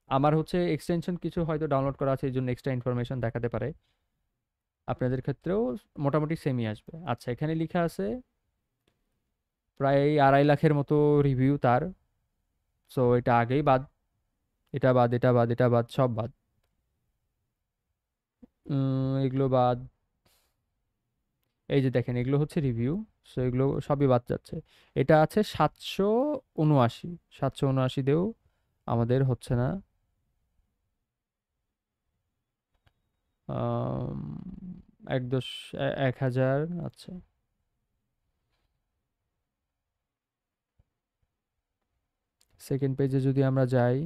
আমার হচ্ছে এক্সটেনশন কিছু হয়তো ডাউনলোড করা আছে, এই জন্য এক্সট্রা ইনফরমেশন দেখাতে পারে। আপনাদের ক্ষেত্রেও মোটামুটি সেমই আসবে। আচ্ছা এখানে লেখা আছে প্রায় 2.5 লাখের মতো রিভিউ তার। সো এটা আগেই বাদ, এটা বাদ, এটা বাদ, এটা বাদ, সব বাদ। এগুলো বাদ। এই যে দেখেন এগুলো হচ্ছে রিভিউ, সো এগুলো সবই বাদ যাচ্ছে। এটা আছে 779, 779 দিয়েও আমাদের হচ্ছে না। আম, 1,000, আচ্ছা। সেকেন্ড পেজে যদি আমরা যাই,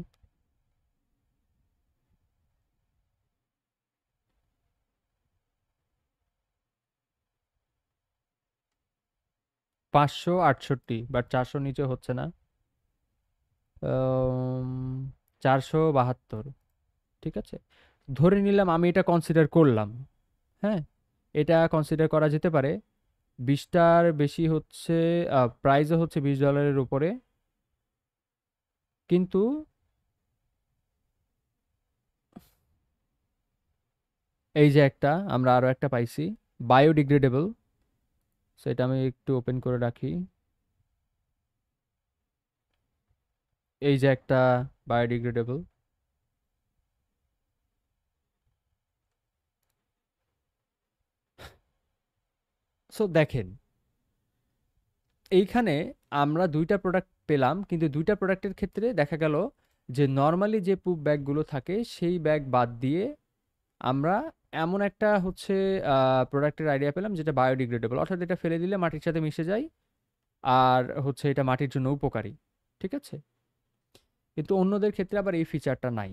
568, বাট 400 নিচে হচ্ছে না। 472, ঠিক আছে? ধরে নিলাম আমি এটা কনসিডার করলাম, হ্যাঁ, এটা কনসিডার করা যেতে পারে। 20টার বেশি হচ্ছে, প্রাইসও হচ্ছে $20-এর উপরে। কিন্তু এই যে একটা আমরা আরো একটা পাইছি বায়োডিগ্রেডেবল, সেটা আমি একটু ওপেন করে রাখি। এই যে একটা বায়োডিগ্রেডেবল। সো দেখেন এইখানে আমরা দুইটা প্রোডাক্ট পেলাম, কিন্তু দুইটা প্রোডাক্টের ক্ষেত্রে দেখা গেল যে নর্মালি যে পুপ ব্যাগগুলো থাকে সেই ব্যাগ বাদ দিয়ে আমরা এমন একটা হচ্ছে প্রোডাক্টের আইডিয়া পেলাম যেটা বায়োডিগ্রেডেবল, অর্থাৎ এটা ফেলে দিলে মাটির সাথে মিশে যায় আর হচ্ছে এটা মাটির জন্য উপকারী। ঠিক আছে? কিন্তু অন্যদের ক্ষেত্রে আবার এই ফিচারটা নাই,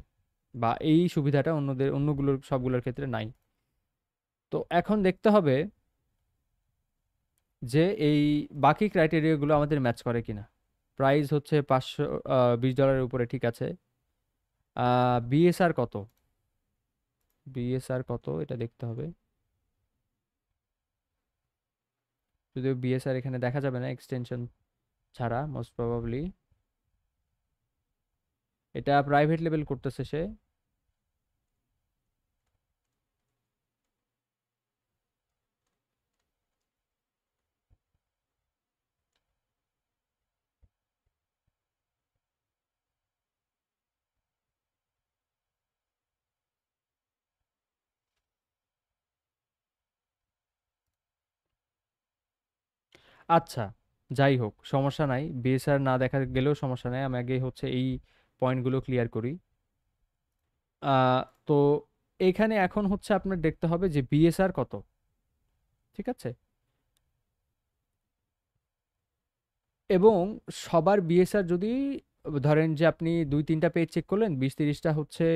বা এই সুবিধাটা অন্যগুলোর সবগুলোর ক্ষেত্রে নাই। তো এখন দেখতে হবে যে এই বাকি ক্রাইটেরিয়াগুলো আমাদের ম্যাচ করে কিনা। প্রাইস হচ্ছে $520 উপরে, ঠিক আছে। বিএসআর কত, বিএসআর কত এটা দেখতে হবে। যদিও বিএসআর এখানে দেখা যাবে না এক্সটেনশন ছাড়া, মোস্ট প্রবাবলি এটা প্রাইভেট লেভেল করতেছে সে। আচ্ছা, যাই হোক সমস্যা নাই, বিএসআর না দেখা গেলেও সমস্যা নাই, আমি আগে হচ্ছে এই পয়েন্টগুলো ক্লিয়ার করি। তো এখানে এখন হচ্ছে আপনার দেখতে হবে যে বিএসআর কত। ঠিক আছে? এবং সবার বিএসআর যদি ধরেন যে আপনি 2-3টা পেজ চেক করলেন, 20-30টা হচ্ছে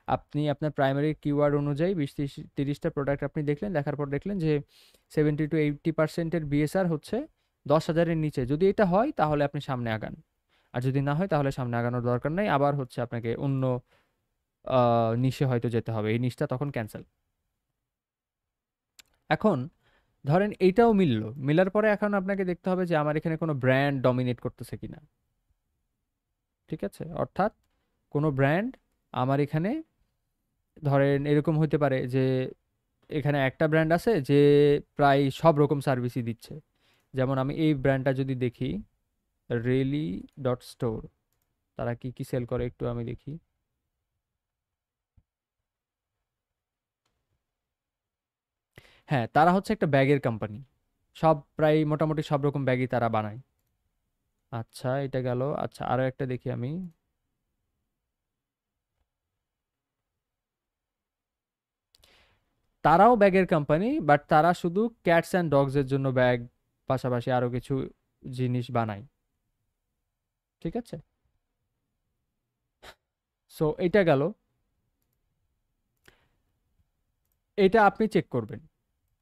আপনি আপনার প্রাইমারি কিওয়ার্ড অনুযায়ী 20-30টা প্রোডাক্ট আপনি দেখলেন, দেখার পর দেখলেন যে 70-80%-এর বিএসআর হচ্ছে 10,000-এর নিচে, যদি এটা হয় তাহলে আপনি সামনে আগান, আর যদি না হয় তাহলে সামনে আগানোর দরকার নাই, আবার হচ্ছে আপনাকে অন্য নিশে হয়তো যেতে হবে, এই নিশটা তখন ক্যান্সেল। এখন ধরেন এইটাও মিললো, মিলার পরে এখন আপনাকে দেখতে হবে যে আমার এখানে কোনো ব্র্যান্ড ডমিনেট করতেছে কিনা। ঠিক আছে? অর্থাৎ কোনো ব্র্যান্ড আমার এখানে, ধরেন এরকম হতে পারে যে এখানে একটা ব্র্যান্ড আছে যে প্রায় সব রকম সার্ভিসই দিচ্ছে। যেমন আমি এই ব্র্যান্ডটা যদি দেখি, really.store, তারা কি কি সেল করে একটু আমি দেখি। হ্যাঁ, তারা হচ্ছে একটা ব্যাগের কোম্পানি, সব প্রায় মোটামুটি সব রকম ব্যাগই তারা বানায়। আচ্ছা, এটা গেল। আচ্ছা, আরো একটা দেখি আমি। তারাও ব্যাগের কোম্পানি, বাট তারা শুধু ক্যাটস অ্যান্ড ডগস এর জন্য ব্যাগ, পাশাপাশি আরো কিছু জিনিস বানায়। ঠিক আছে? সো এটা গেল, এটা আপনি চেক করবেন।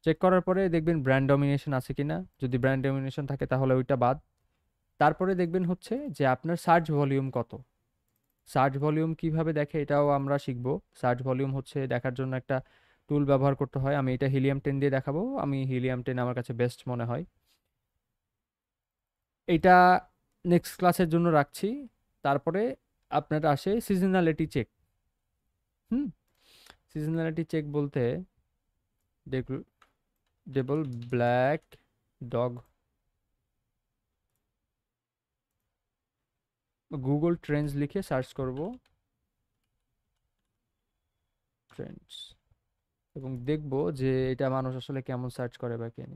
চেক করার পরে দেখবেন ব্র্যান্ড ডমিনেশন আছে কিনা, যদি ব্র্যান্ড ডমিনেশন থাকে তাহলে ওইটা বাদ। তারপরে দেখবেন হচ্ছে যে আপনার সার্চ ভলিউম কত। সার্চ ভলিউম কিভাবে দেখে এটাও আমরা শিখবো। সার্চ ভলিউম হচ্ছে দেখার জন্য একটা টুল ব্যবহার করতে হয়, আমি এটা হিলিয়াম 10 দিয়ে দেখাবো, আমি হিলিয়াম 10 আমার কাছে বেস্ট মনে হয়। এটা নেক্সট ক্লাসের জন্য রাখছি। তারপরে আপনার আসে সিজনালিটি চেক। হুম, সিজনালিটি চেক বলতে ডেবল ব্ল্যাক ডগ, গুগল ট্রেন্ডস লিখে সার্চ করব, ট্রেন্ডস, এবং দেখব যে এটা মানুষ আসলে কেমন সার্চ করে বা কেন।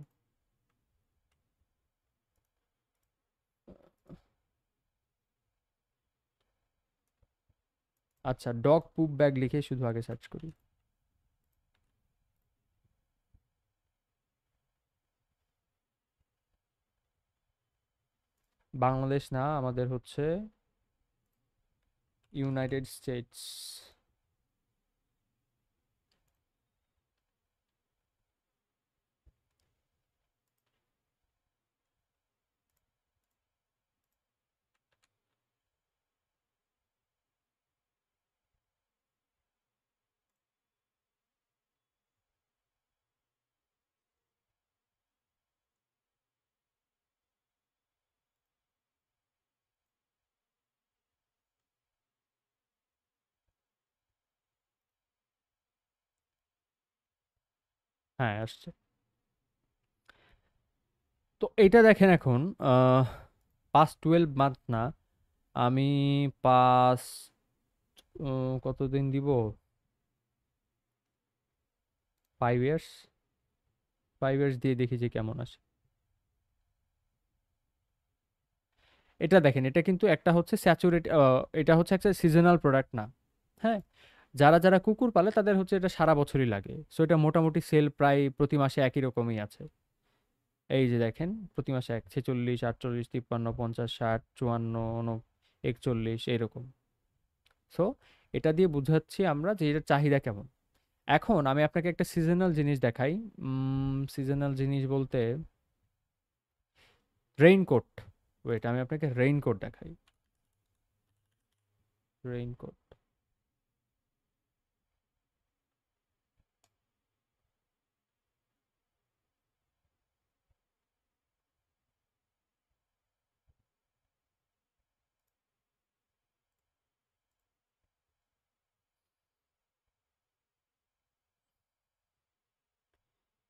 আচ্ছা, ডগ পুপ ব্যাগ লিখে শুধু আগে সার্চ করি। বাংলাদেশ না, আমাদের হচ্ছে ইউনাইটেড স্টেটস। হ্যাঁ, আসছে। তো এইটা দেখেন এখন, পাস 12 মান্থ না, আমি পাস কতদিন দিব, 5 ইয়ার্স, 5 ইয়ার্স দিয়ে দেখি যে কেমন আসে। এটা দেখেন, এটা কিন্তু একটা হচ্ছে স্যাচুরেট, এটা হচ্ছে একটা সিজনাল প্রোডাক্ট না। হ্যাঁ, যারা যারা কুকুর পালে তাদের হচ্ছে এটা সারা বছরই লাগে, সো এটা মোটামুটি সেল প্রায় প্রতি মাসে একই রকমই আছে। এই যে দেখেন প্রতি মাসে 46, 48, 53, 50, 60, 54, 41 এইরকম। সো এটা দিয়ে বুঝাচ্ছি আমরা যে এটার চাহিদা কেমন। এখন আমি আপনাকে একটা সিজনাল জিনিস দেখাই। সিজনাল জিনিস বলতে রেইনকোট। ওয়েট, আমি আপনাকে রেইনকোট দেখাই। রেইনকোট,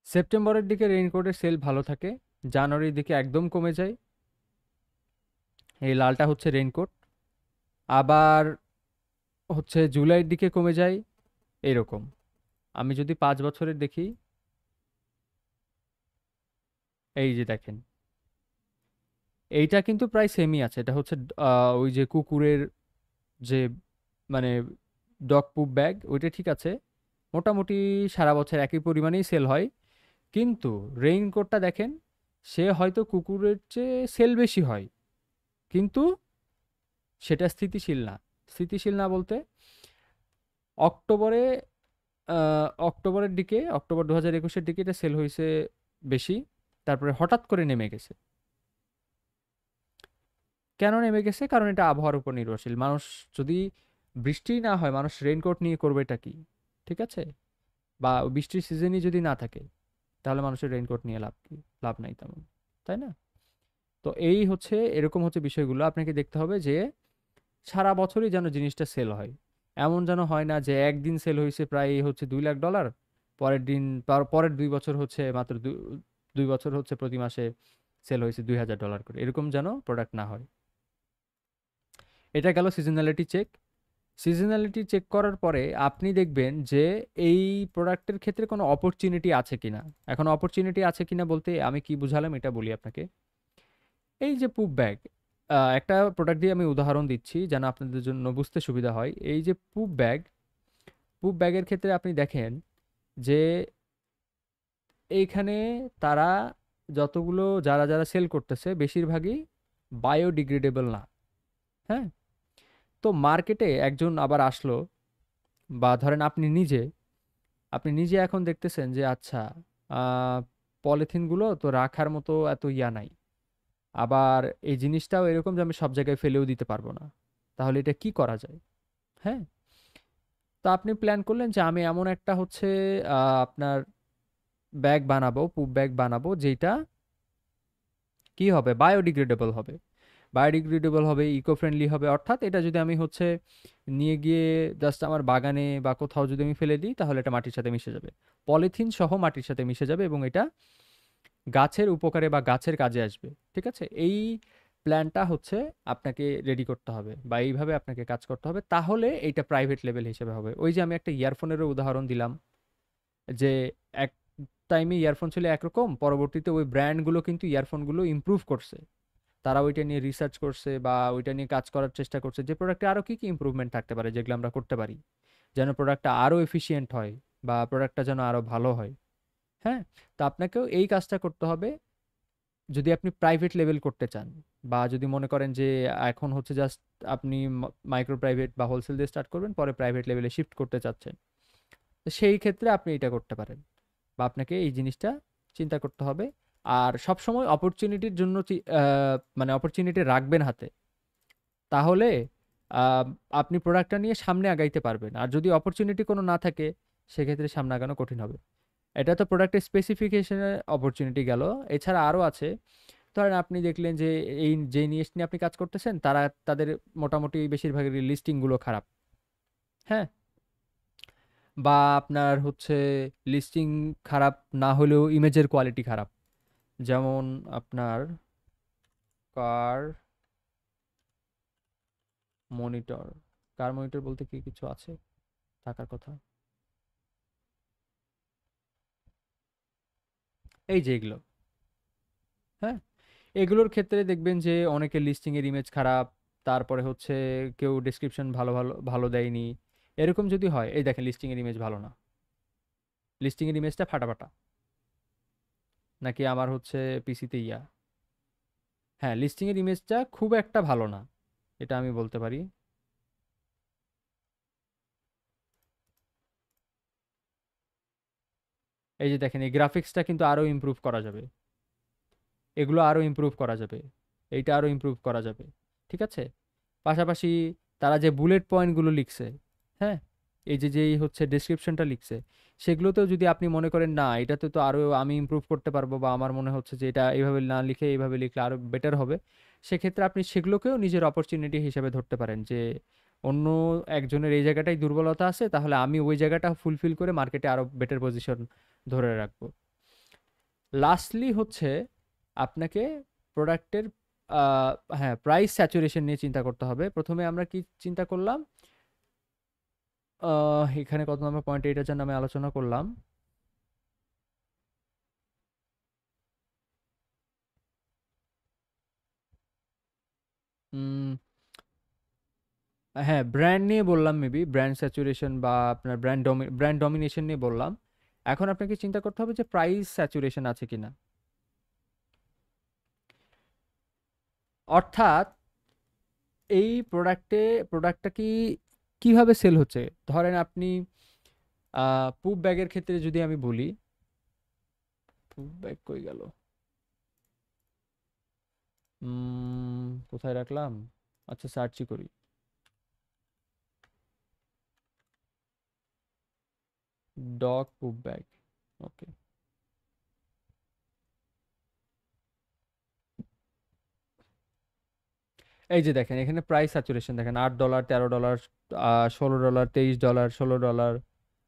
সেপ্টেম্বরের দিকে রেইনকোটের সেল ভালো থাকে, জানুয়ারির দিকে একদম কমে যায়। এই লালটা হচ্ছে রেইনকোট। আবার হচ্ছে জুলাইয়ের দিকে কমে যায়, এরকম। আমি যদি 5 বছরের দেখি, এই যে দেখেন এইটা কিন্তু প্রায় সেমই আছে। এটা হচ্ছে ওই যে কুকুরের যে মানে ডগ পুপ ব্যাগ, ওইটা ঠিক আছে, মোটামুটি সারা বছর একই পরিমাণেই সেল হয়। কিন্তু রেইনকোটটা দেখেন, সে হয়তো কুকুরের চেয়ে সেল বেশি হয়, কিন্তু সেটা স্থিতিশীল না। স্থিতিশীল না বলতে অক্টোবরে, অক্টোবরের দিকে, অক্টোবর 2021-এর দিকে এটা সেল হয়েছে বেশি, তারপরে হঠাৎ করে নেমে গেছে। কেন নেমে গেছে? কারণ এটা আবহাওয়ার উপর নির্ভরশীল। মানুষ যদি বৃষ্টি না হয়, মানুষ রেইনকোট নিয়ে করবেটা কি? ঠিক আছে? বা বৃষ্টির সিজনই যদি না থাকে, তাহলে মানুষের রেইনকোট নিয়ে লাভ কি? লাভ নাই তেমন, তাই না? তো এই হচ্ছে, এরকম হচ্ছে বিষয়গুলো। আপনাকে দেখতে হবে যে সারা বছরই যেন জিনিসটা সেল হয়। এমন যেন হয় না যে একদিন সেল হয়েছে প্রায় হচ্ছে $2 লাখ, পরের দিন পরের 2 বছর হচ্ছে মাত্র 2 বছর হচ্ছে প্রতি মাসে সেল হয়েছে $2,000 করে, এরকম যেন প্রোডাক্ট না হয়। এটা গেল সিজনালিটি চেক। সিজনালিটি চেক করার পরে আপনি দেখবেন যে এই প্রোডাক্টের ক্ষেত্রে কোনো অপরচুনিটি আছে কিনা। এখন অপরচুনিটি আছে কিনা বলতে আমি কি বুঝালাম এটা বলি আপনাকে। এই যে পুপ ব্যাগ, একটা প্রোডাক্ট দিয়ে আমি উদাহরণ দিচ্ছি যেন আপনাদের জন্য বুঝতে সুবিধা হয়। এই যে পুপ ব্যাগ, পুপ ব্যাগের ক্ষেত্রে আপনি দেখেন যে এইখানে তারা যতগুলো যারা যারা সেল করতেছে বেশিরভাগই বায়োডিগ্রেডেবল না। হ্যাঁ, তো মার্কেটে একজন আবার আসলো, বা ধরেন আপনি নিজে এখন দেখতেছেন যে আচ্ছা, পলিথিনগুলো তো রাখার মতো এত ইয়া নাই, আবার এই জিনিসটাও এরকম যে আমি সব জায়গায় ফেলেও দিতে পারবো না, তাহলে এটা কি করা যায়? হ্যাঁ, তো আপনি প্ল্যান করলেন যে আমি এমন একটা হচ্ছে আপনার ব্যাগ বানাবো, পুপ ব্যাগ বানাবো, যেটা কি হবে, বায়োডিগ্রেডেবল হবে। বায়োডিগ্রেডেবল হবে, ইকো ফ্রেন্ডলি হবে, অর্থাৎ এটা যদি আমি হচ্ছে নিয়ে গিয়ে জাস্ট আমার বাগানে বা কোথাও যদি আমি ফেলে দিই, তাহলে এটা মাটির সাথে মিশে যাবে। পলিথিন সহ মাটির সাথে মিশে যাবে এবং এটা গাছের উপকারে বা গাছের কাজে আসবে। ঠিক আছে? এই প্ল্যানটা হচ্ছে আপনাকে রেডি করতে হবে, বা এইভাবে আপনাকে কাজ করতে হবে, তাহলে এইটা প্রাইভেট লেভেল হিসেবে হবে। ওই যে আমি একটা ইয়ারফোনেরও উদাহরণ দিলাম, যে এক টাইমে ইয়ারফোন ছিল একরকম, পরবর্তীতে ওই ব্র্যান্ডগুলো কিন্তু ইয়ারফোনগুলো ইমপ্রুভ করছে। তারা ওইটা নিয়ে রিসার্চ করছে বা ওইটা নিয়ে কাজ করার চেষ্টা করছে যে প্রোডাক্টে আরও কী কী ইমপ্রুভমেন্ট থাকতে পারে, যেগুলো আমরা করতে পারি যেন প্রোডাক্টটা আরও এফিসিয়েন্ট হয় বা প্রোডাক্টটা যেন আরও ভালো হয়। হ্যাঁ, তো আপনাকেও এই কাজটা করতে হবে যদি আপনি প্রাইভেট লেভেল করতে চান, বা যদি মনে করেন যে এখন হচ্ছে জাস্ট আপনি মাইক্রো প্রাইভেট বা হোলসেল দিয়ে স্টার্ট করবেন, পরে প্রাইভেট লেভেলে শিফট করতে চাচ্ছেন, তো সেই ক্ষেত্রে আপনি এটা করতে পারেন, বা আপনাকে এই জিনিসটা চিন্তা করতে হবে। আর সবসময় অপরচুনিটির জন্য মানে অপরচুনিটি রাখবেন হাতে, তাহলে আহ, আপনি প্রোডাক্টটা নিয়ে সামনে আগাইতে পারবেন। আর যদি অপরচুনিটি কোনো না থাকে, সেক্ষেত্রে সামনে আগানো কঠিন হবে। এটা তো প্রোডাক্টের স্পেসিফিকেশনের অপরচুনিটি গেল। এছাড়া আরও আছে। ধরেন আপনি দেখলেন যে এই যে নিয়ে নিয়ে আপনি কাজ করতেছেন, তাদের মোটামুটি বেশিরভাগের লিস্টিংগুলো খারাপ। হ্যাঁ, বা আপনার হচ্ছে লিস্টিং খারাপ না হলেও ইমেজের কোয়ালিটি খারাপ। যেমন আপনার কার মনিটর, কার মনিটর বলতে কি কিছু আছে থাকার কথা? এই যে এগুলো, হ্যাঁ, এগুলোর ক্ষেত্রে দেখবেন যে অনেকের লিস্টিং এর ইমেজ খারাপ, তারপরে হচ্ছে কেউ ডেসক্রিপশন ভালো ভালো ভালো দেয়নি, এরকম যদি হয়, এই দেখেন লিস্টিং এর ইমেজ ভালো না, লিস্টিং এর ইমেজটা ফাটাফাটা, নাকি আমার হচ্ছে পিসিতে ইয়া, হ্যাঁ লিস্টিং এর ইমেজটা খুব একটা ভালো না, এটা আমি বলতে পারি। এই যে দেখেন এই গ্রাফিক্সটা কিন্তু আরো ইমপ্রুভ করা যাবে, এগুলো আরো ইমপ্রুভ করা যাবে, এইটা আরো ইমপ্রুভ করা যাবে, ঠিক আছে। পাশাপাশি তারা যে বুলেট পয়েন্টগুলো লিখছে, হ্যাঁ, এই যে যেই হচ্ছে ডেসক্রিপশনটা লিখছে, সেগুলোতেও যদি আপনি মনে করেন না এটাতে তো আরো আমি ইমপ্রুভ করতে পারবো, বা আমার মনে হচ্ছে যে এটা এইভাবে না লিখে এইভাবে লিখলে আরো বেটার হবে, সেক্ষেত্রে আপনি সেগুলোকেও নিজের অপরচুনিটি হিসেবে ধরতে পারেন যে অন্য একজনের এই জায়গাটাই দুর্বলতা আছে, তাহলে আমি ওই জায়গাটা ফুলফিল করে মার্কেটে আরো বেটার পজিশন ধরে রাখবো। লাস্টলি হচ্ছে আপনাকে প্রোডাক্টের হ্যাঁ প্রাইস স্যাচুরেশন নিয়ে চিন্তা করতে হবে। প্রথমে আমরা কি চিন্তা করলাম, এখানে কত নম্বর পয়েন্ট, এটার জন্য আমি আলোচনা করলাম। উম, হ্যাঁ ব্র্যান্ড নিয়ে বললাম, মেবি ব্র্যান্ড স্যাচুরেশন বা আপনার ব্র্যান্ড ডমিনেশন নিয়ে বললাম। এখন আপনাকে চিন্তা করতে হবে যে প্রাইস স্যাচুরেশন আছে কিনা, অর্থাৎ এই প্রোডাক্টটা কি কিভাবে সেল হচ্ছে। ধরেন আপনি পুপ ব্যাগের ক্ষেত্রে যদি আমি বলি, পুপ ব্যাগ কই গেল, কোথায় রাখলাম, আচ্ছা সার্চই করি। ডগ পুপ ব্যাগ, ওকে। এই যে দেখেন এখানে প্রাইস স্যাচুরেশন দেখেন, $8, $13, $16, $23, $16,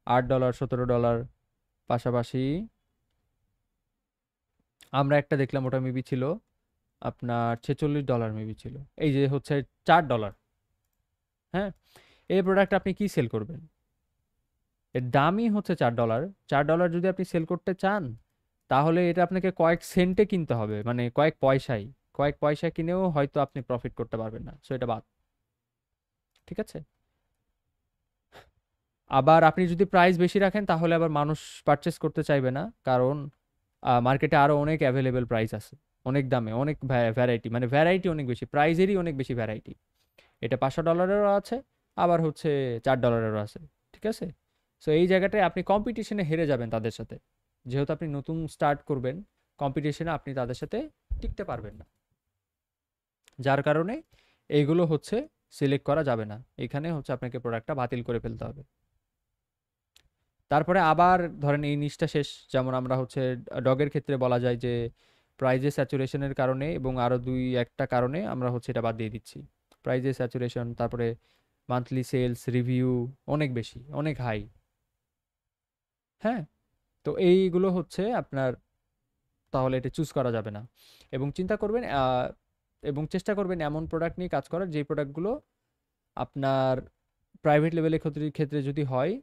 $8, $17। পাশাপাশি আমরা একটা দেখলাম, ওটা মেবি ছিল আপনার $46 মেবি ছিল। এই যে হচ্ছে $4, হ্যাঁ। এই প্রোডাক্ট আপনি কি সেল করবেন, এর দামই হচ্ছে $4। $4 যদি আপনি সেল করতে চান, তাহলে এটা আপনাকে কয়েক সেন্টে কিনতে হবে, মানে কয়েক পয়সায় কিনেও হয়তো আপনি প্রফিট করতে পারবেন না, সো এটা বাদ, ঠিক আছে। আবার আপনি যদি প্রাইস বেশি রাখেন, তাহলে আবার মানুষ পারচেস করতে চাইবে না, কারণ মার্কেটে আরো অনেক অ্যাভেলেবেল প্রাইস আছে, অনেক দামে, অনেক ভ্যারাইটি, মানে ভ্যারাইটি অনেক বেশি, প্রাইজেরই অনেক বেশি ভ্যারাইটি। এটা $500-এরও আছে, আবার হচ্ছে $4-এরও আছে, ঠিক আছে। সো এই জায়গাটায় আপনি কম্পিটিশনে হেরে যাবেন তাদের সাথে, যেহেতু আপনি নতুন স্টার্ট করবেন, কম্পিটিশনে আপনি তাদের সাথে টিকতে পারবেন না, যার কারণে এইগুলো হচ্ছে সিলেক্ট করা যাবে না, এখানে হচ্ছে আপনাকে প্রোডাক্টটা বাতিল করে ফেলতে হবে। তারপরে আবার ধরেন এই নিচটা শেষ, যেমন আমরা হচ্ছে ডগের ক্ষেত্রে বলা যায় যে প্রাইজের স্যাচুরেশনের কারণে এবং আরও দুই একটা কারণে আমরা হচ্ছে এটা বাদ দিয়ে দিচ্ছি। প্রাইজের স্যাচুরেশন, তারপরে মান্থলি সেলস রিভিউ অনেক বেশি, অনেক হাই, হ্যাঁ। তো এইগুলো হচ্ছে আপনার, তাহলে এটা চুজ করা যাবে না। এবং চিন্তা করবেন এবং চেষ্টা করবেন এমন প্রোডাক্ট নিয়ে কাজ করার, যে প্রোডাক্টগুলো আপনার প্রাইভেট লেভেলের ক্ষেত্রে যদি হয়,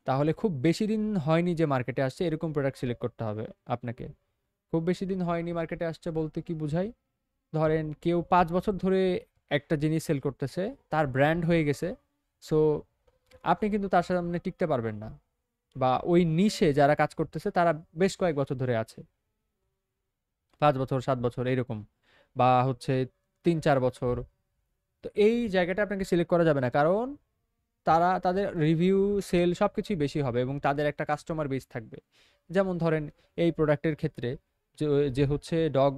তাহলে খুব বেশি দিন হয়নি যে মার্কেটে আসছে এরকম প্রোডাক্ট সিলেক্ট করতে হবে আপনাকে। খুব বেশি দিন হয়নি মার্কেটে আসছে বলতে কি বুঝাই, ধরেন কেউ 5 বছর ধরে একটা জিনিস সেল করতেছে, তার ব্র্যান্ড হয়ে গেছে, সো আপনি কিন্তু তার সামনে টিকতে পারবেন না, বা ওই নিশে যারা কাজ করতেছে তারা বেশ কয়েক বছর ধরে আছে, 5 বছর 7 বছর এরকম, বা হচ্ছে 3-4 বছর। তো এই জায়গাটা আপনাকে সিলেক্ট করা যাবে না, কারণ তারা তাদের রিভিউ সেল সব কিছুই বেশি হবে এবং তাদের একটা কাস্টমার বেস থাকবে। যেমন ধরেন এই প্রোডাক্টের ক্ষেত্রে যে যে হচ্ছে ডগ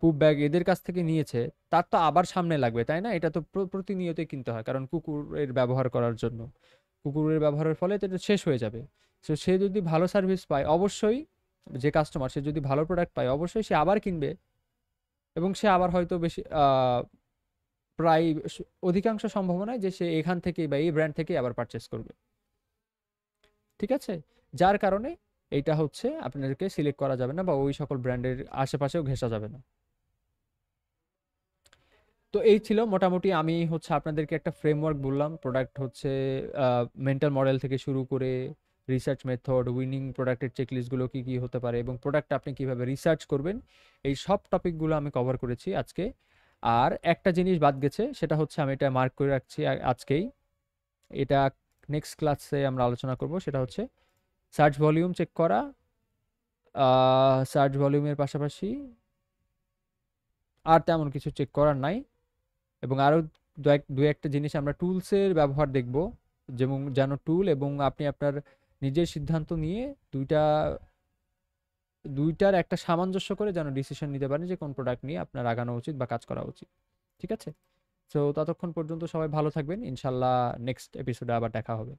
পুপ ব্যাগ এদের কাছ থেকে নিয়েছে, তার তো আবার সামনে লাগবে তাই না, এটা তো প্রতিনিয়তই কিনতে হয়, কারণ কুকুরের ব্যবহার করার জন্য, কুকুরের ব্যবহারের ফলে তো এটা শেষ হয়ে যাবে। সো সে যদি ভালো সার্ভিস পায় অবশ্যই, যে কাস্টমার সে যদি ভালো প্রোডাক্ট পায় অবশ্যই সে আবার কিনবে, এবং সে আবার হয়তো বেশি প্রায় অধিকাংশ সম্ভাবনায় যে সে এখান থেকেই বা এই ব্র্যান্ড থেকেই আবার পারচেস করবে, ঠিক আছে। যার কারণে এইটা হচ্ছে আপনাদেরকে সিলেক্ট করা যাবে না, বা ওই সকল ব্র্যান্ডের আশেপাশেও ঘেঁষা যাবে না। তো এই ছিল মোটামুটি, আমি হচ্ছে আপনাদেরকে একটা ফ্রেমওয়ার্ক বললাম, প্রোডাক্ট হচ্ছে মেন্টাল মডেল থেকে শুরু করে রিসার্চ মেথড, উইনিং প্রোডাক্টের চেকলিস্টগুলো কী কী হতে পারে, এবং প্রোডাক্ট আপনি কিভাবে রিসার্চ করবেন, এই সব টপিকগুলো আমি কভার করেছি আজকে। আর একটা জিনিস বাদ গেছে, সেটা হচ্ছে আমি এটা মার্ক করে রাখছি আজকেই, এটা নেক্সট ক্লাসে আমরা আলোচনা করব, সেটা হচ্ছে সার্চ ভলিউম চেক করা। সার্চ ভলিউমের পাশাপাশি আর তেমন কিছু চেক করার নাই, এবং আরও দু একটা জিনিস আমরা টুলসের ব্যবহার দেখব, যেমন যেন টুল এবং আপনি আপনার নিজের সিদ্ধান্ত নিয়ে দুইটার একটা সামঞ্জস্য করে যেন ডিসিশন নিতে পারেন যে কোন প্রোডাক্ট নিয়ে আপনার আগানো উচিত বা কাজ করা উচিত। ঠিক আছে? সো ততক্ষণ পর্যন্ত সবাই ভালো থাকবেন, ইনশাল্লাহ নেক্সট এপিসোডে আবার দেখা হবে।